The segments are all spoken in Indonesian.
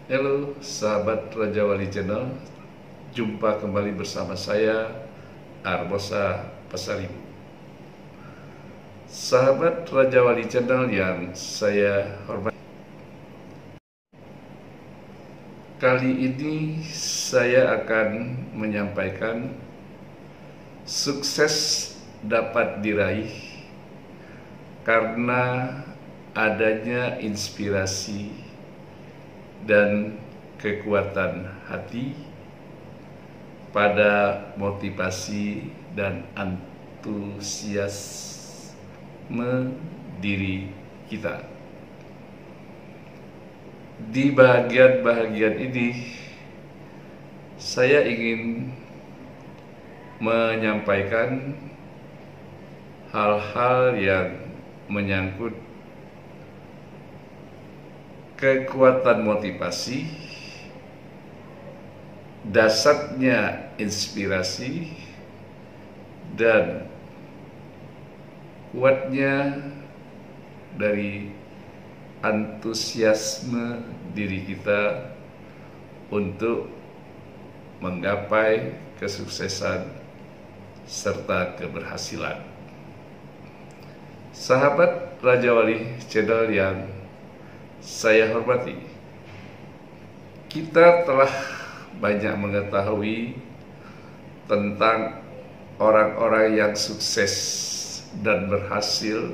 Halo sahabat Raja Wali Channel, jumpa kembali bersama saya Arbosa Pasaribu. Sahabat Raja Wali Channel yang saya hormati, kali ini saya akan menyampaikan sukses dapat diraih karena adanya inspirasi dan kekuatan hati pada motivasi dan antusiasme diri kita. Di bagian-bagian ini saya ingin menyampaikan hal-hal yang menyangkut kekuatan motivasi, dasarnya inspirasi, dan kuatnya dari antusiasme diri kita untuk menggapai kesuksesan serta keberhasilan. Sahabat Raja Wali Channel yang saya hormati, kita telah banyak mengetahui tentang orang-orang yang sukses dan berhasil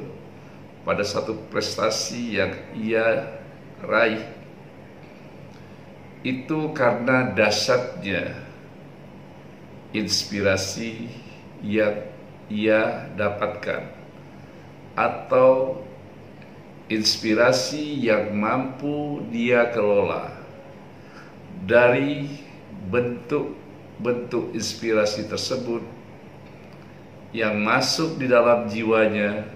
pada satu prestasi yang ia raih. Itu karena dasarnya inspirasi yang ia dapatkan atau inspirasi yang mampu dia kelola. Dari bentuk-bentuk inspirasi tersebut yang masuk di dalam jiwanya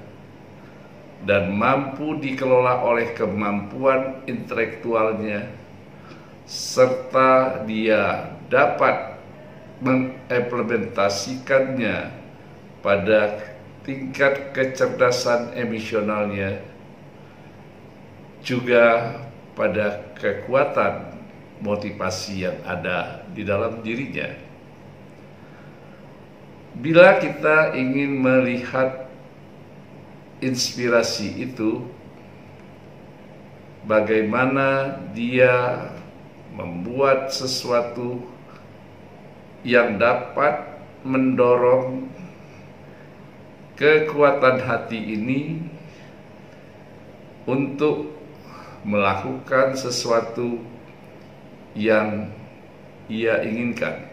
dan mampu dikelola oleh kemampuan intelektualnya, serta dia dapat mengimplementasikannya pada tingkat kecerdasan emosionalnya, juga pada kekuatan motivasi yang ada di dalam dirinya. Bila kita ingin melihat inspirasi itu, bagaimana dia membuat sesuatu yang dapat mendorong kekuatan hati ini untuk melakukan sesuatu yang ia inginkan.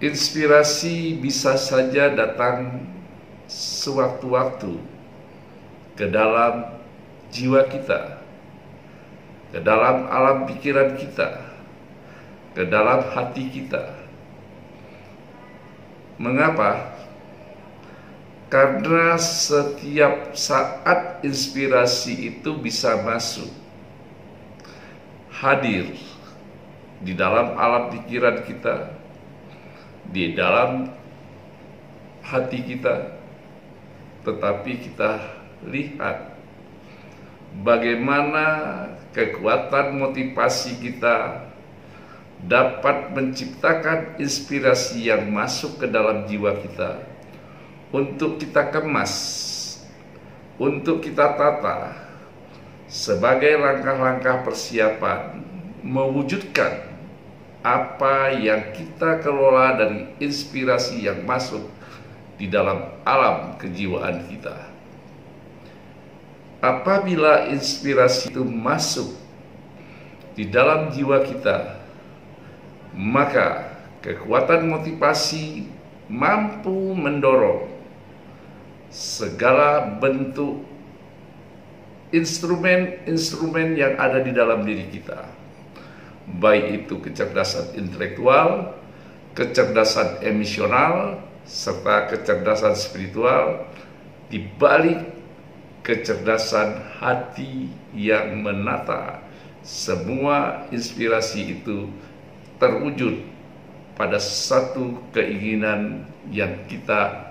Inspirasi bisa saja datang sewaktu-waktu ke dalam jiwa kita, ke dalam alam pikiran kita, ke dalam hati kita. Mengapa? Karena setiap saat inspirasi itu bisa masuk, hadir di dalam alam pikiran kita, di dalam hati kita, tetapi kita lihat bagaimana kekuatan motivasi kita dapat menciptakan inspirasi yang masuk ke dalam jiwa kita untuk kita kemas, untuk kita tata sebagai langkah-langkah persiapan mewujudkan apa yang kita kelola dari inspirasi yang masuk di dalam alam kejiwaan kita. Apabila inspirasi itu masuk di dalam jiwa kita, maka kekuatan motivasi mampu mendorong segala bentuk instrumen-instrumen yang ada di dalam diri kita, baik itu kecerdasan intelektual, kecerdasan emosional, serta kecerdasan spiritual, di balik kecerdasan hati yang menata semua inspirasi itu terwujud pada satu keinginan yang kita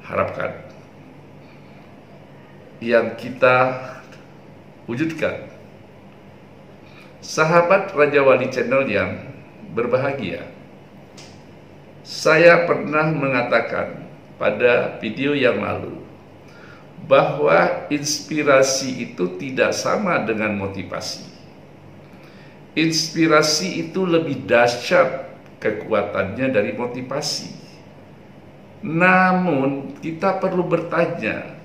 harapkan, yang kita wujudkan. Sahabat Raja Wali Channel yang berbahagia, saya pernah mengatakan pada video yang lalu bahwa inspirasi itu tidak sama dengan motivasi. Inspirasi itu lebih dahsyat kekuatannya dari motivasi. Namun kita perlu bertanya,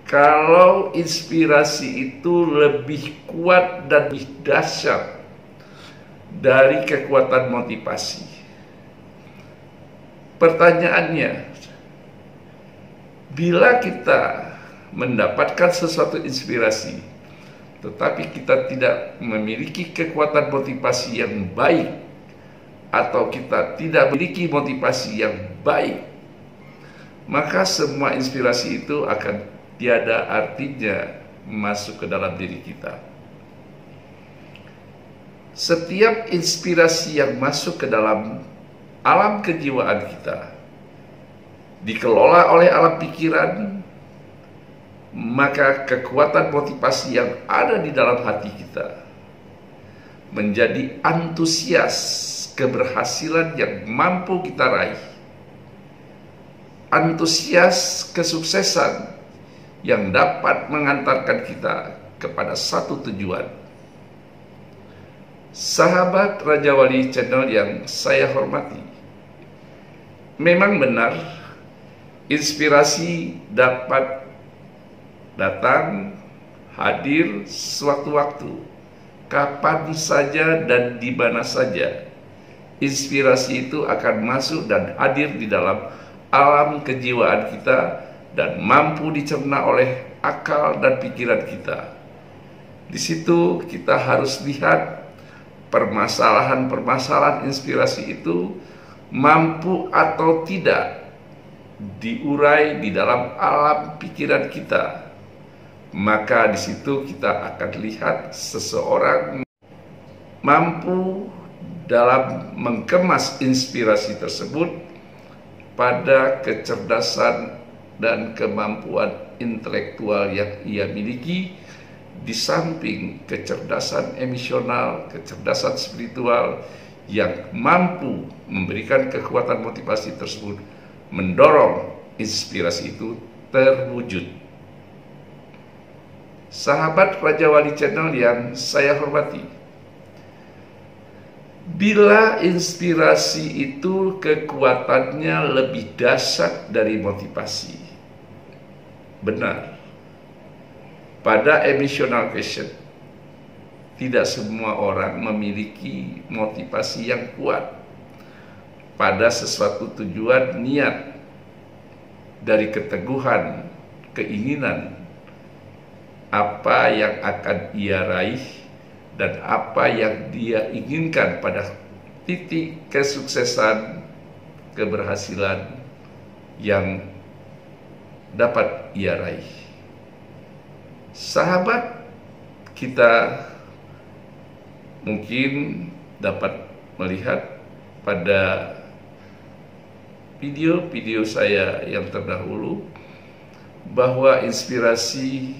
kalau inspirasi itu lebih kuat dan lebih dahsyat dari kekuatan motivasi, pertanyaannya, bila kita mendapatkan sesuatu inspirasi, tetapi kita tidak memiliki kekuatan motivasi yang baik, atau kita tidak memiliki motivasi yang baik, maka semua inspirasi itu akan tiada artinya masuk ke dalam diri kita. Setiap inspirasi yang masuk ke dalam alam kejiwaan kita, dikelola oleh alam pikiran, maka kekuatan motivasi yang ada di dalam hati kita menjadi antusias keberhasilan yang mampu kita raih, antusias kesuksesan yang dapat mengantarkan kita kepada satu tujuan. Sahabat Raja Wali Channel yang saya hormati, memang benar inspirasi dapat datang, hadir sewaktu-waktu, kapan saja dan di mana saja. Inspirasi itu akan masuk dan hadir di dalam alam kejiwaan kita dan mampu dicerna oleh akal dan pikiran kita. Di situ kita harus lihat permasalahan-permasalahan inspirasi itu mampu atau tidak diurai di dalam alam pikiran kita. Maka di situ kita akan lihat seseorang mampu dalam mengemas inspirasi tersebut pada kecerdasan dan kemampuan intelektual yang ia miliki, di samping kecerdasan emosional, kecerdasan spiritual yang mampu memberikan kekuatan motivasi tersebut, mendorong inspirasi itu terwujud. Sahabat Raja Wali Channel yang saya hormati, bila inspirasi itu kekuatannya lebih dahsyat dari motivasi, benar, pada emotional question, tidak semua orang memiliki motivasi yang kuat pada sesuatu tujuan, niat, dari keteguhan, keinginan, apa yang akan ia raih dan apa yang dia inginkan pada titik kesuksesan, keberhasilan yang dapat ia raih. Sahabat kita mungkin dapat melihat pada video-video saya yang terdahulu bahwa inspirasi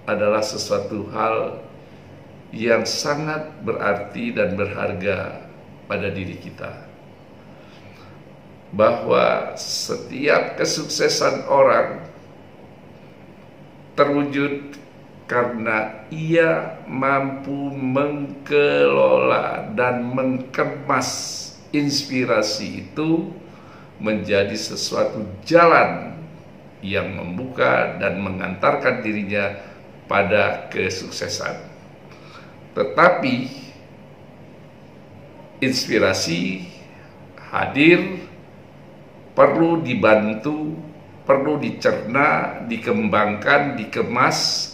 adalah sesuatu hal yang sangat berarti dan berharga pada diri kita. Bahwa setiap kesuksesan orang terwujud karena ia mampu mengelola dan mengemas inspirasi itu menjadi sesuatu jalan yang membuka dan mengantarkan dirinya pada kesuksesan. Tetapi inspirasi hadir, perlu dibantu, perlu dicerna, dikembangkan, dikemas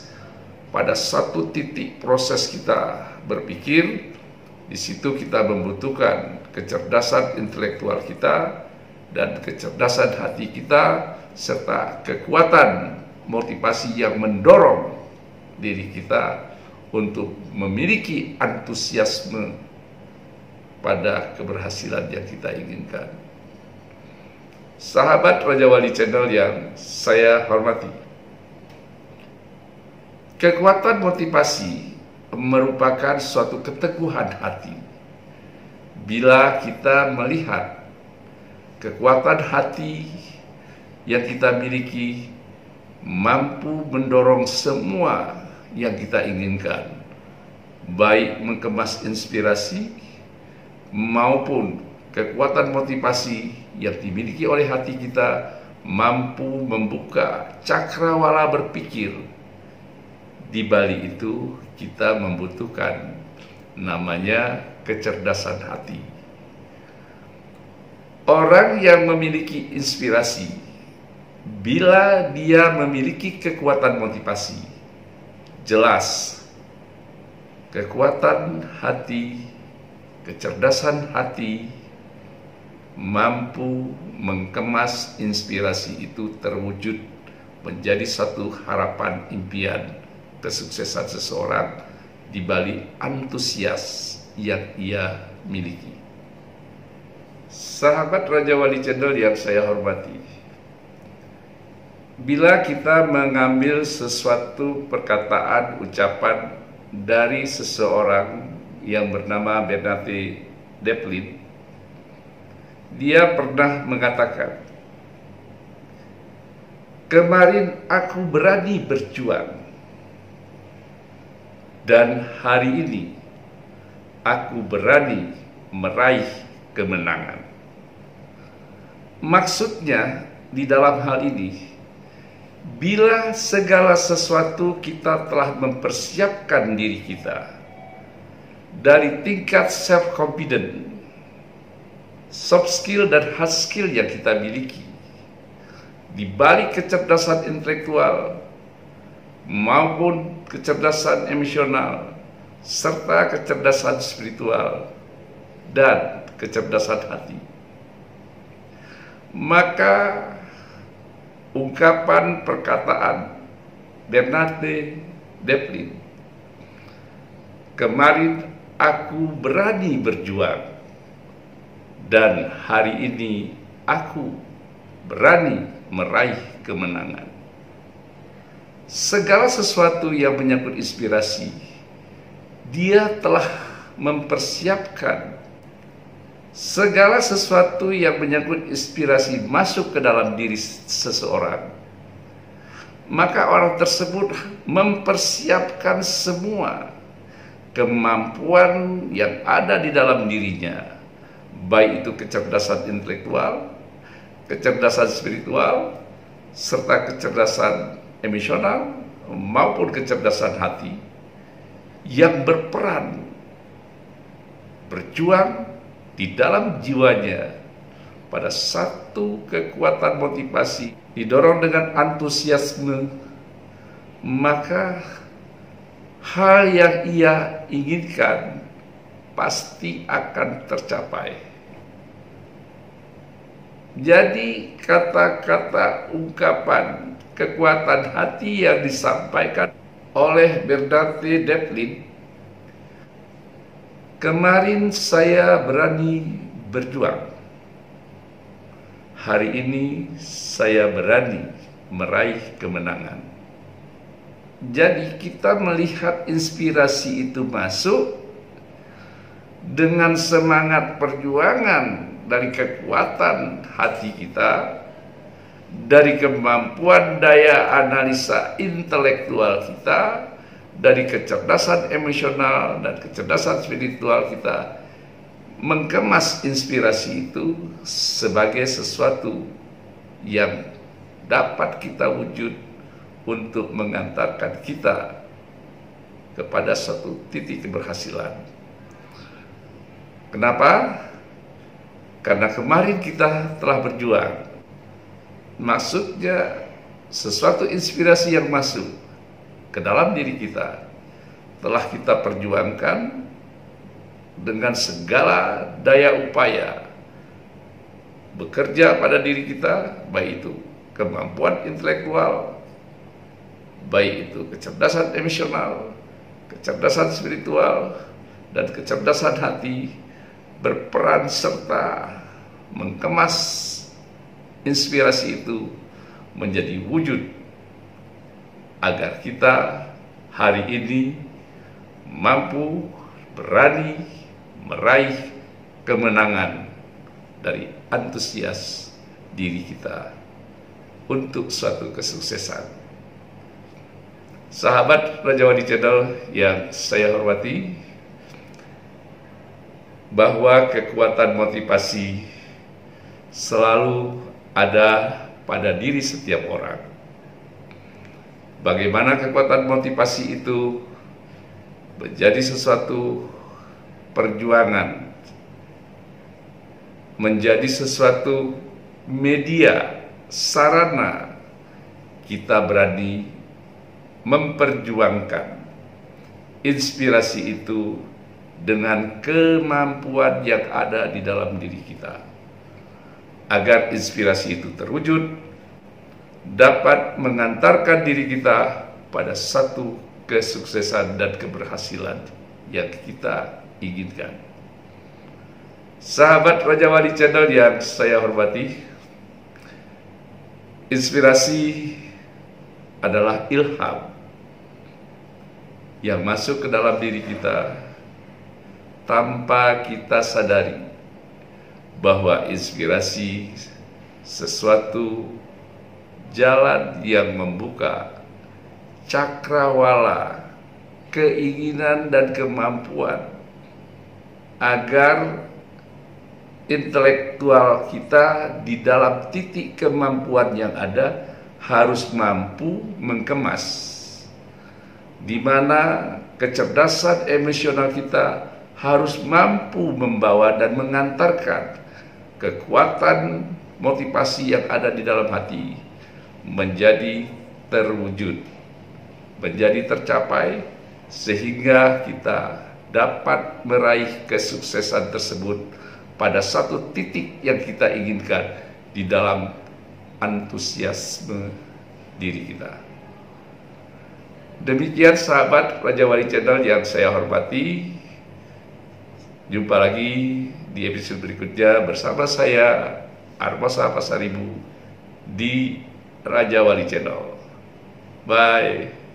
pada satu titik proses kita berpikir. Di situ kita membutuhkan kecerdasan intelektual kita dan kecerdasan hati kita, serta kekuatan motivasi yang mendorong diri kita untuk memiliki antusiasme pada keberhasilan yang kita inginkan. Sahabat Raja Wali Channel yang saya hormati, Kekuatan motivasi merupakan suatu keteguhan hati. Bila kita melihat kekuatan hati yang kita miliki mampu mendorong semua yang kita inginkan, baik mengemas inspirasi maupun kekuatan motivasi yang dimiliki oleh hati kita mampu membuka cakrawala berpikir. Di balik itu kita membutuhkan namanya kecerdasan hati. Orang yang memiliki inspirasi, bila dia memiliki kekuatan motivasi, jelas kekuatan hati, kecerdasan hati mampu mengemas inspirasi itu terwujud menjadi satu harapan impian kesuksesan seseorang di balik antusias yang ia miliki. Sahabat Raja Wali Channel yang saya hormati, bila kita mengambil sesuatu perkataan, ucapan dari seseorang yang bernama Bernard Devlin, dia pernah mengatakan, "Kemarin aku berani berjuang, dan hari ini aku berani meraih kemenangan." Maksudnya di dalam hal ini, bila segala sesuatu kita telah mempersiapkan diri kita dari tingkat self-confident, soft skill dan hard skill yang kita miliki, di balik kecerdasan intelektual maupun kecerdasan emosional serta kecerdasan spiritual dan kecerdasan hati, maka ungkapan perkataan Bernard Devlin, "Kemarin aku berani berjuang, dan hari ini aku berani meraih kemenangan." Segala sesuatu yang menyangkut inspirasi, dia telah mempersiapkan. Segala sesuatu yang menyangkut inspirasi masuk ke dalam diri seseorang, maka orang tersebut mempersiapkan semua kemampuan yang ada di dalam dirinya, baik itu kecerdasan intelektual, kecerdasan spiritual, serta kecerdasan emosional maupun kecerdasan hati, yang berperan berjuang di dalam jiwanya pada satu kekuatan motivasi, didorong dengan antusiasme, maka hal yang ia inginkan pasti akan tercapai. Jadi kata-kata ungkapan kekuatan hati yang disampaikan oleh Bernard Devlin, "Kemarin saya berani berjuang, hari ini saya berani meraih kemenangan." Jadi kita melihat inspirasi itu masuk dengan semangat perjuangan dari kekuatan hati kita, dari kemampuan daya analisa intelektual kita, dari kecerdasan emosional dan kecerdasan spiritual kita, mengemas inspirasi itu sebagai sesuatu yang dapat kita wujud untuk mengantarkan kita kepada suatu titik keberhasilan. Kenapa? Karena kemarin kita telah berjuang. Maksudnya sesuatu inspirasi yang masuk ke dalam diri kita telah kita perjuangkan dengan segala daya upaya, bekerja pada diri kita, baik itu kemampuan intelektual, baik itu kecerdasan emosional, kecerdasan spiritual, dan kecerdasan hati, berperan serta mengemas inspirasi itu menjadi wujud agar kita hari ini mampu berani meraih kemenangan dari antusias diri kita untuk suatu kesuksesan. Sahabat Rajawali Channel yang saya hormati, bahwa kekuatan motivasi selalu ada pada diri setiap orang. Bagaimana kekuatan motivasi itu menjadi sesuatu perjuangan, menjadi sesuatu media, sarana kita berani memperjuangkan inspirasi itu dengan kemampuan yang ada di dalam diri kita, agar inspirasi itu terwujud, dapat mengantarkan diri kita pada satu kesuksesan dan keberhasilan yang kita inginkan. Sahabat Rajawali Channel yang saya hormati, inspirasi adalah ilham yang masuk ke dalam diri kita tanpa kita sadari bahwa inspirasi sesuatu jalan yang membuka cakrawala keinginan dan kemampuan agar intelektual kita di dalam titik kemampuan yang ada harus mampu mengemas, di mana kecerdasan emosional kita harus mampu membawa dan mengantarkan kekuatan motivasi yang ada di dalam hati menjadi terwujud, menjadi tercapai, sehingga kita dapat meraih kesuksesan tersebut pada satu titik yang kita inginkan di dalam antusiasme diri kita. Demikian sahabat Rajawali Channel yang saya hormati. Jumpa lagi di episode berikutnya bersama saya, Armasa Pasaribu, di Rajawali Channel. Bye.